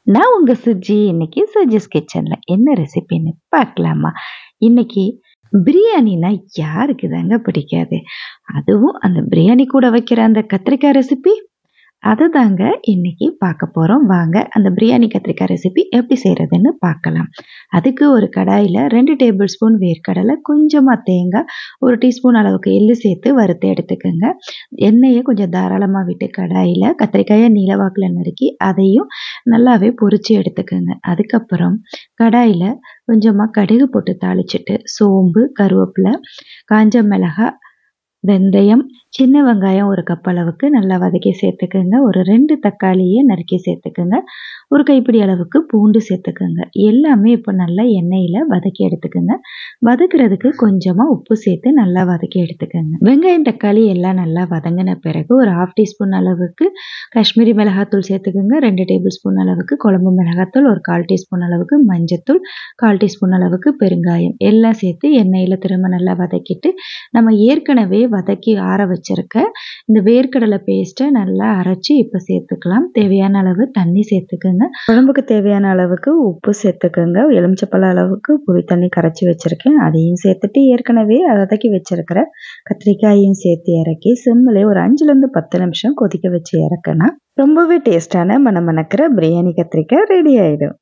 நான் உங்க சுஜி. இன்னைக்கு சுஜிஸ் கிச்சன்ல என்ன ரெசிபின்னு பார்க்கலாமா? இன்னைக்கு பிரியாணினா யாருக்கு தாங்க பிடிக்காது? அதுவும் அந்த பிரியாணி கூட வைக்கிற அந்த கத்திரிக்காய் ரெசிபி, அதுதாங்க இன்னைக்கு பார்க்க போறோம். வாங்க அந்த பிரியாணி கத்திரிக்காய் ரெசிபி எப்படி செய்றதுன்னு பார்க்கலாம். அதுக்கு ஒரு கடாயில 2 டேபிள் ஸ்பூன் வேர்க்கடலை, கொஞ்சமா தேங்காய், 1 டீஸ்பூன் அளவுக்கு எள்ளு சேர்த்து வறுத்து எடுத்துக்கங்க. எண்ணெய கொஞ்சம் தாராளமா விட்டு கடாயில கத்திரிக்காய நீள வாக்குல நறுக்கி அதையும் நல்லாவே பொரிச்சு எடுத்துக்கங்க. அதுக்கப்புறம் கடாயில கொஞ்சமா கடுகு போட்டு தாளிச்சுட்டு, சோம்பு, கருவேப்பிலை, காஞ்ச மிளகாய், வெந்தயம், சின்ன வெங்காயம் 1 கப் அளவுக்கு நல்லா வதக்கி சேர்த்துக்கங்க. ஒரு 2 தக்காளிய நறுக்கி சேர்த்துக்கங்க. 1 கைப்பிடி அளவுக்கு பூண்டு சேர்த்துக்கங்க. எல்லாமே இப்போ நல்லா எண்ணெயில வதக்கி எடுத்துக்கங்க. வதக்குறதுக்கு கொஞ்சமா உப்பு சேர்த்து நல்லா வதக்கி எடுத்துக்கங்க. வெங்காயம், தக்காளி எல்லாம் நல்லா வதங்கின பிறகு ஒரு 1/2 டீஸ்பூன் அளவுக்கு காஷ்மீரி மிளகாத்தூள் சேர்த்துக்கங்க. 2 டேபிள் ஸ்பூன் அளவுக்கு குழம்பு மிளகாத்தூள், ஒரு 1/4 டீஸ்பூன் அளவுக்கு மஞ்சத்தூள், 1/4 டீஸ்பூன் அளவுக்கு பெருங்காயம் எல்லாம் சேர்த்து எண்ணெயில திரும்ப நல்லா வதக்கிட்டு, நம்ம ஏற்கனவே வதக்கி ஆற வச்சிருக்க இந்த வேர்க்கடலை பேஸ்ட்டை நல்லா அரைச்சு இப்போ சேர்த்துக்கலாம். தேவையான அளவு தண்ணி சேர்த்துக்கங்க. குழம்புக்கு தேவையான அளவுக்கு உப்பு சேர்த்துக்கங்க. எலுமிச்சப்பழ அளவுக்கு புளி தண்ணி கரைச்சி வச்சிருக்கேன். அதையும் சேர்த்துட்டு ஏற்கனவே வதக்கி வச்சிருக்கிற கத்திரிக்காயையும் சேர்த்து இறக்கி சிம்மிலே ஒரு 5லேருந்து 10 நிமிஷம் கொதிக்க வச்சு இறக்குனா ரொம்பவே டேஸ்டான மணமணக்கிற பிரியாணி கத்திரிக்காய் ரெடி ஆயிடும்.